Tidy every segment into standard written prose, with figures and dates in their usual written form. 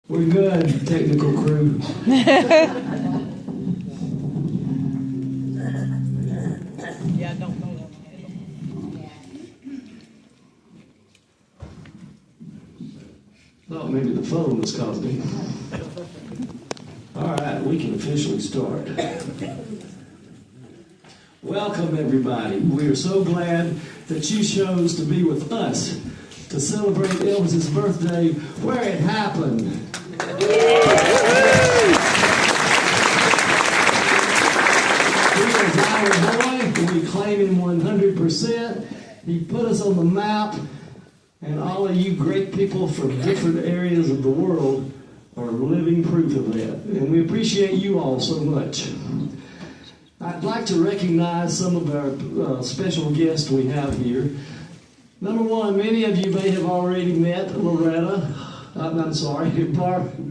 We're good, technical crew. Yeah, don't know that. Thought maybe the phone was causing me. All right, we can officially start. Welcome, everybody. We are so glad that you chose to be with us to celebrate Elvis's birthday where it happened. He was our boy. We claim him 100%. He put us on the map. And all of you great people from different areas of the world are living proof of that. And we appreciate you all so much. I'd like to recognize some of our special guests we have here. Number one, many of you may have already met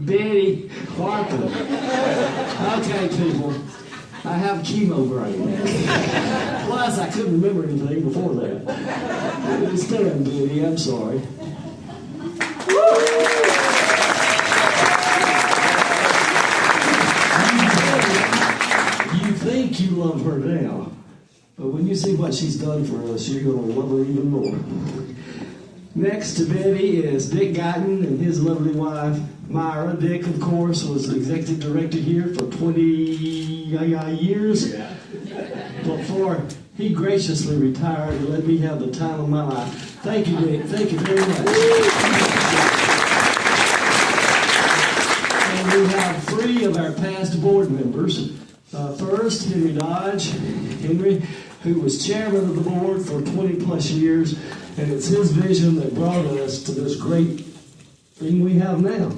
Betty Harper. Okay, people. I have chemo brain. Plus, I couldn't remember anything before that. Stand, Betty, I'm sorry. You think you love her now, but when you see what she's done for us, you're going to love her even more. Next to Betty is Dick Guyton and his lovely wife, Myra. Dick, of course, was the executive director here for 20 years. Yeah. Before he graciously retired and let me have the time of my life. Thank you, Dick. Thank you very much. And we have three of our past board members. First, Henry Dodge. Henry, who was chairman of the board for 20 plus years, and it's his vision that brought us to this great thing we have now.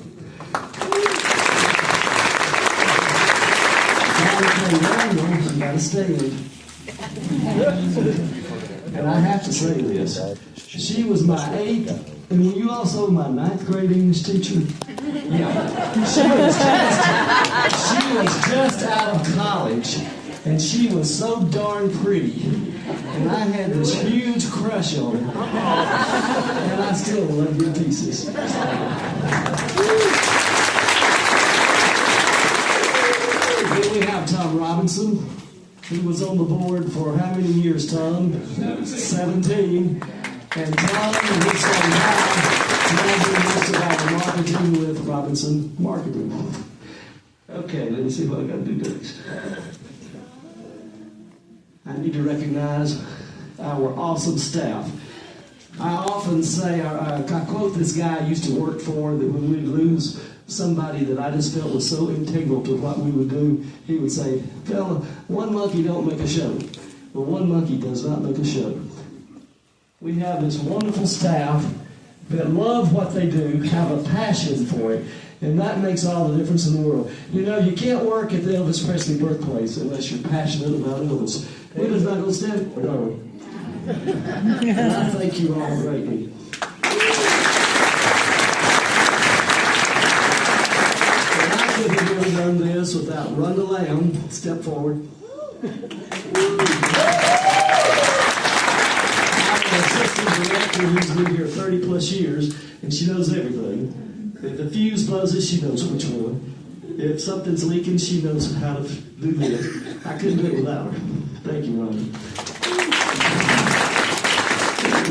You gotta stand. And I have to say this. She was my 8th, and were you also my 9th grade English teacher? Yeah. She was just out of college, and she was so darn pretty. And I had this huge crush on her. And I still love her to pieces. Then we have Tom Robinson, who was on the board for how many years, Tom? 17. And Tom and his son Bob now do most of our marketing with Robinson Marketing. Okay, let me see what I got to do next. I need to recognize our awesome staff. I often say, I quote this guy I used to work for, that when we'd lose somebody that I just felt was so integral to what we would do, he would say, fella, one monkey don't make a show. But one monkey does not make a show. We have this wonderful staff that love what they do, have a passion for it, and that makes all the difference in the world. You know, you can't work at the Elvis Presley Birthplace unless you're passionate about Elvis. We're just not going to stand for it. And I thank you all greatly. And I could have really done this without Rhonda Lamb. Step forward. Assistant director who's been here 30 plus years, and she knows everything. If the fuse buzzes, she knows which one. If something's leaking, she knows how to do this. I couldn't do it without her. Thank you, Ronnie.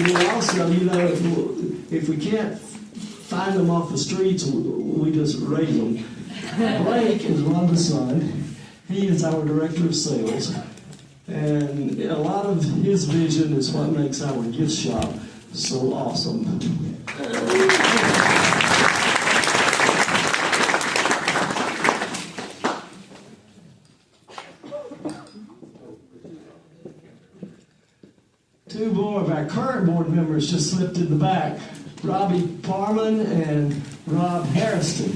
And also, you know, if we can't find them off the streets, we just raise them. Blake is Rhonda's son. He is our director of sales. And a lot of his vision is what makes our gift shop so awesome. Two more of our current board members just slipped in the back. Robbie Parman and Rob Harrison.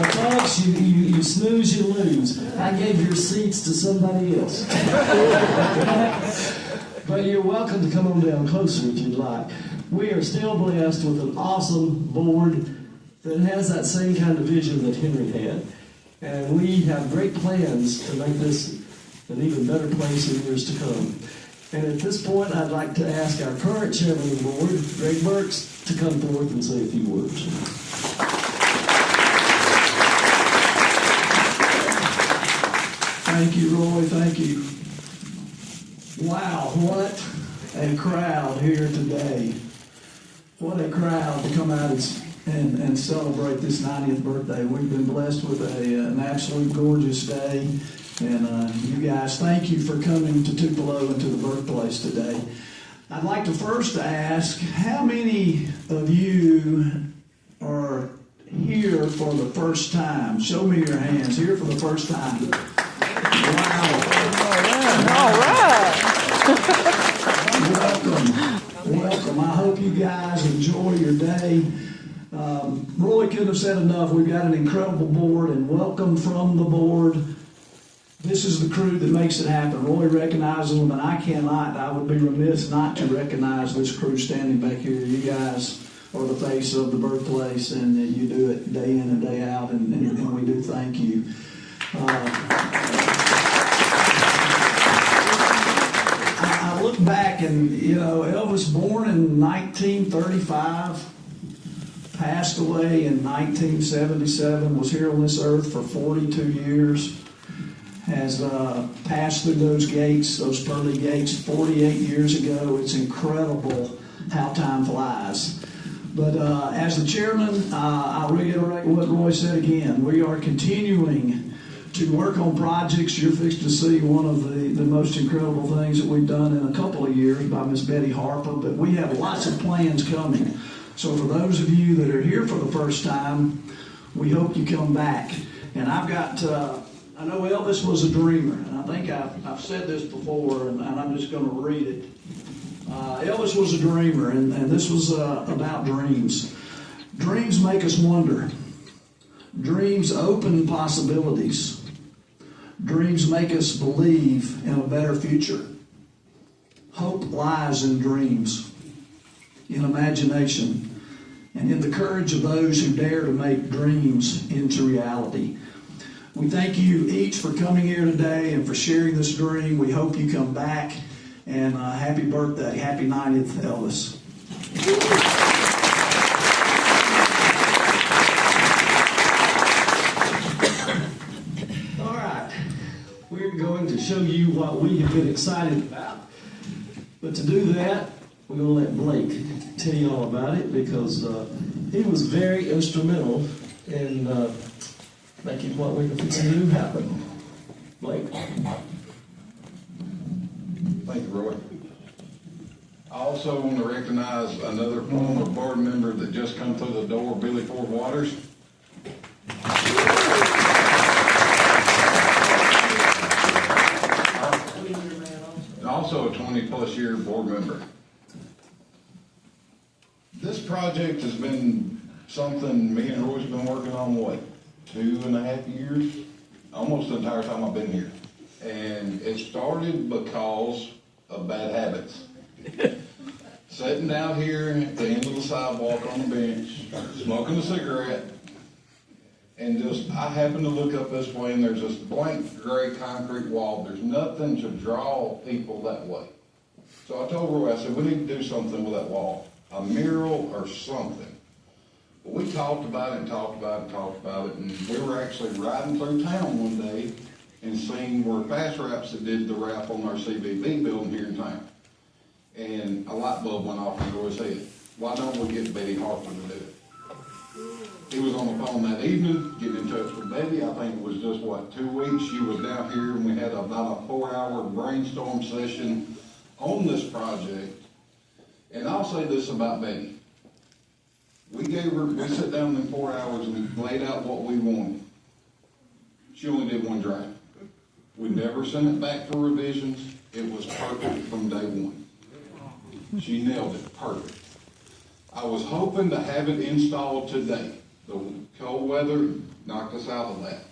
Well, folks, you snooze, you lose. I gave your seats to somebody else. But you're welcome to come on down closer if you'd like. We are still blessed with an awesome board that has that same kind of vision that Henry had. And we have great plans to make this an even better place in years to come. And at this point, I'd like to ask our current chairman of the board, Greg Burks, to come forth and say a few words. Thank you, Roy. Thank you. Wow, what a crowd here today. What a crowd to come out and celebrate this 90th birthday. We've been blessed with an absolute gorgeous day. And you guys, thank you for coming to Tupelo and to the Birthplace today. I'd like to first ask, how many of you are here for the first time? Show me your hands. Here for the first time. Wow. All right. Welcome. I hope you guys enjoy your day. Roy couldn't have said enough. We've got an incredible board, and welcome from the board. This is the crew that makes it happen. Roy recognizes them, and I would be remiss not to recognize this crew standing back here. You guys are the face of the Birthplace, and you do it day in and day out, and we do thank you. I look back, and Elvis, born in 1935, passed away in 1977, was here on this earth for 42 years. Has passed through those gates, those pearly gates, 48 years ago. It's incredible how time flies. But as the chairman, I'll reiterate what Roy said again. We are continuing to work on projects. You're fixed to see one of the most incredible things that we've done in a couple of years by Miss Betty Harper. But we have lots of plans coming. So for those of you that are here for the first time, we hope you come back. And I've got... I know Elvis was a dreamer, and I think I've said this before, and I'm just going to read it. Elvis was a dreamer, and this was about dreams. Dreams make us wonder. Dreams open possibilities. Dreams make us believe in a better future. Hope lies in dreams, in imagination, and in the courage of those who dare to make dreams into reality. We thank you each for coming here today and for sharing this dream. We hope you come back. And happy birthday. Happy 90th, Elvis. All right. We're going to show you what we have been excited about. But to do that, we're going to let Blake tell you all about it, because he was very instrumental in making what we're fixing to do happen. Blake. Thank you, Roy. I also want to recognize another former board member that just come through the door, Billy Ford Waters. And also a 20-plus year board member. This project has been something me and Roy's been working on, 2.5 years? Almost the entire time I've been here. And it started because of bad habits. Sitting down here at the end of the sidewalk on the bench, smoking a cigarette, and I happened to look up this way, and there's this blank gray concrete wall. There's nothing to draw people that way. So I told Roy, I said, we need to do something with that wall, a mural or something. But we talked about it and talked about it and talked about it, and we were actually riding through town one day and seeing where Fast Wraps that did the wrap on our CBB building here in town. And a light bulb went off in Roy's head. Why don't we get Betty Harper to do it? He was on the phone that evening, getting in touch with Betty. I think it was just, 2 weeks. She was down here, and we had about a 4-hour brainstorm session on this project. And I'll say this about Betty. We sat down in 4 hours and we laid out what we wanted. She only did one draft. We never sent it back for revisions. It was perfect from day one. She nailed it, perfect. I was hoping to have it installed today. The cold weather knocked us out of that.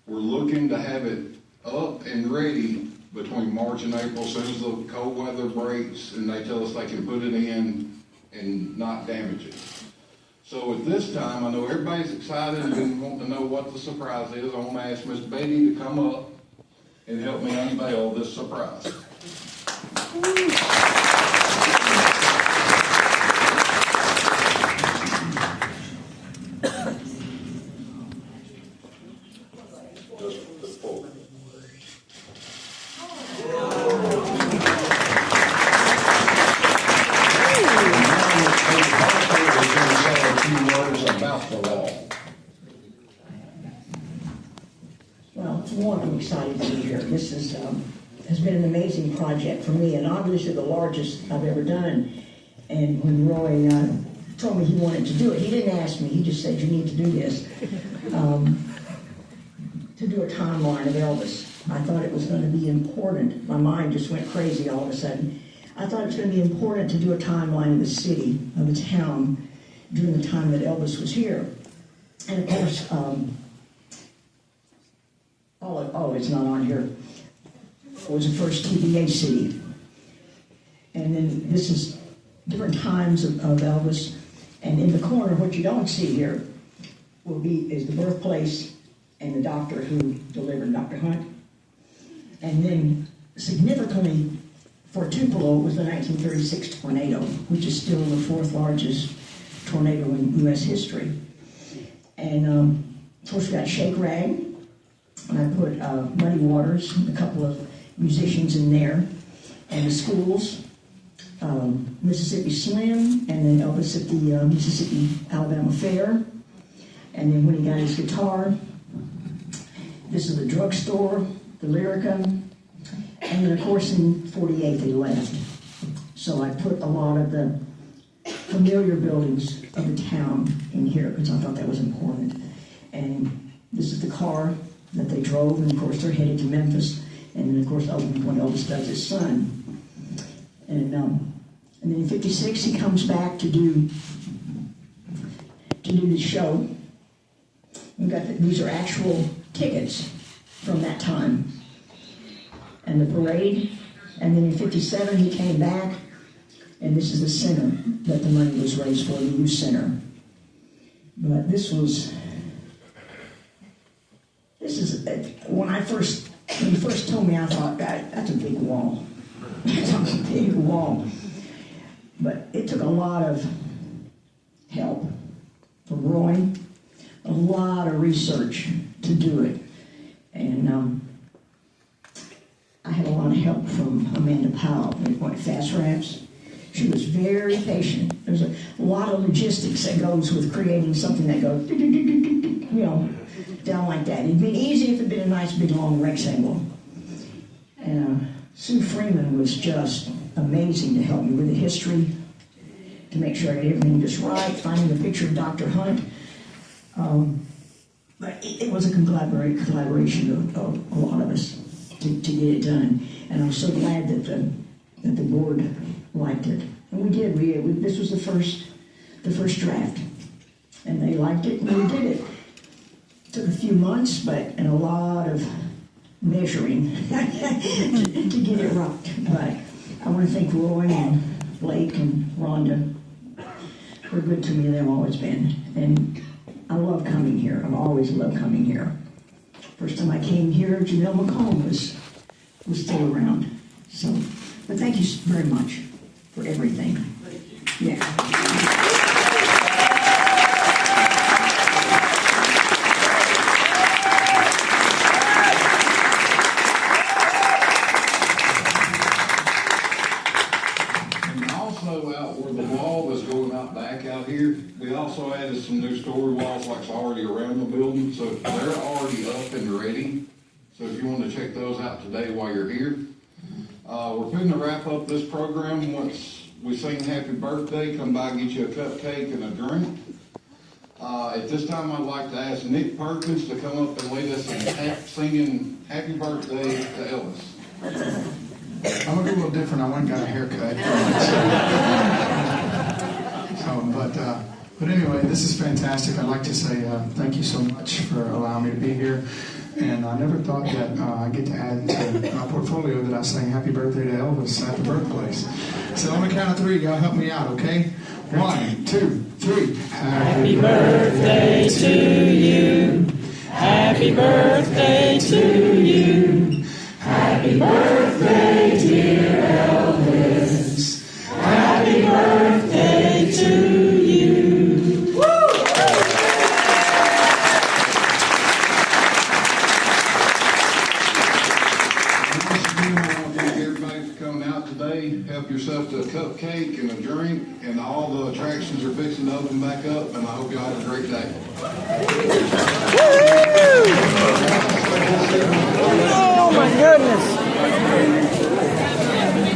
We're looking to have it up and ready between March and April, as soon as the cold weather breaks and they tell us they can put it in and not damage it. So at this time, I know everybody's excited and want to know what the surprise is. I want to ask Miss Betty to come up and help me unveil this surprise. Just the full. A few words about the wall. Well, for one, I'm excited to be here. This has been an amazing project for me, and obviously the largest I've ever done. And when Roy told me he wanted to do it, he didn't ask me. He just said, "You need to do this." To do a timeline of Elvis. I thought it was going to be important. My mind just went crazy all of a sudden. I thought it was going to be important to do a timeline of the city, of the town, during the time that Elvis was here. And of course, it's not on here. It was the first TBA city. And then this is different times of Elvis. And in the corner, what you don't see here is the birthplace and the doctor who delivered Dr. Hunt. And then significantly for Tupelo was the 1936 tornado, which is still the fourth largest tornado in U.S. history. And of course we got Shake Rag, and I put Muddy Waters, a couple of musicians in there, and the schools, Mississippi Slim, and then Elvis at the Mississippi Alabama Fair, and then when he got his guitar. This is the drugstore, the Lyrica, and then of course in 48 they left. So I put a lot of the familiar buildings of the town in here because I thought that was important. And this is the car that they drove, and of course they're headed to Memphis. And then of course when Elvis does his son. And then in 56 he comes back to do the show. We've got these are actual tickets from that time. And the parade. And then in 57 he came back, and this is the center that the money was raised for, the youth center. But when he first told me, I thought, that's a big wall. That's a big wall. But it took a lot of help from Roy, a lot of research to do it. And I had a lot of help from Amanda Powell at Fast Raps. She was very patient. There's a lot of logistics that goes with creating something that goes, down like that. It'd been easy if it'd been a nice big long rectangle. And Sue Freeman was just amazing to help me with the history, to make sure I got everything just right, finding the picture of Dr. Hunt. But it was a collaboration of a lot of us to get it done. And I'm so glad that the board liked it. And we did. This was the first draft. And they liked it, and we did it. It took a few months, and a lot of measuring to get it right. But I want to thank Roy and Blake and Rhonda. They're good to me, they've always been. And I love coming here. I've always loved coming here. First time I came here, Janelle McComb was still around. So, but thank you very much for everything. Yeah. We also added some new story walls like already around the building, so they're already up and ready. So if you want to check those out today while you're here. We're going to wrap up this program. Once we sing happy birthday, come by and get you a cupcake and a drink. At this time, I'd like to ask Nick Perkins to come up and lead us in singing happy birthday to Elvis. I'm going to do a little different. I went and got a haircut. But anyway, this is fantastic. I'd like to say thank you so much for allowing me to be here. And I never thought that I get to add to my portfolio that I sang Happy Birthday to Elvis at the Birthplace. So on the count of three, y'all help me out, okay? 1, 2, 3. Happy birthday to you. Happy birthday to you. Happy birthday, dear Elvis. today. Help yourself to a cupcake and a drink, and all the attractions are fixing to open back up, and I hope y'all have a great day. Oh my goodness.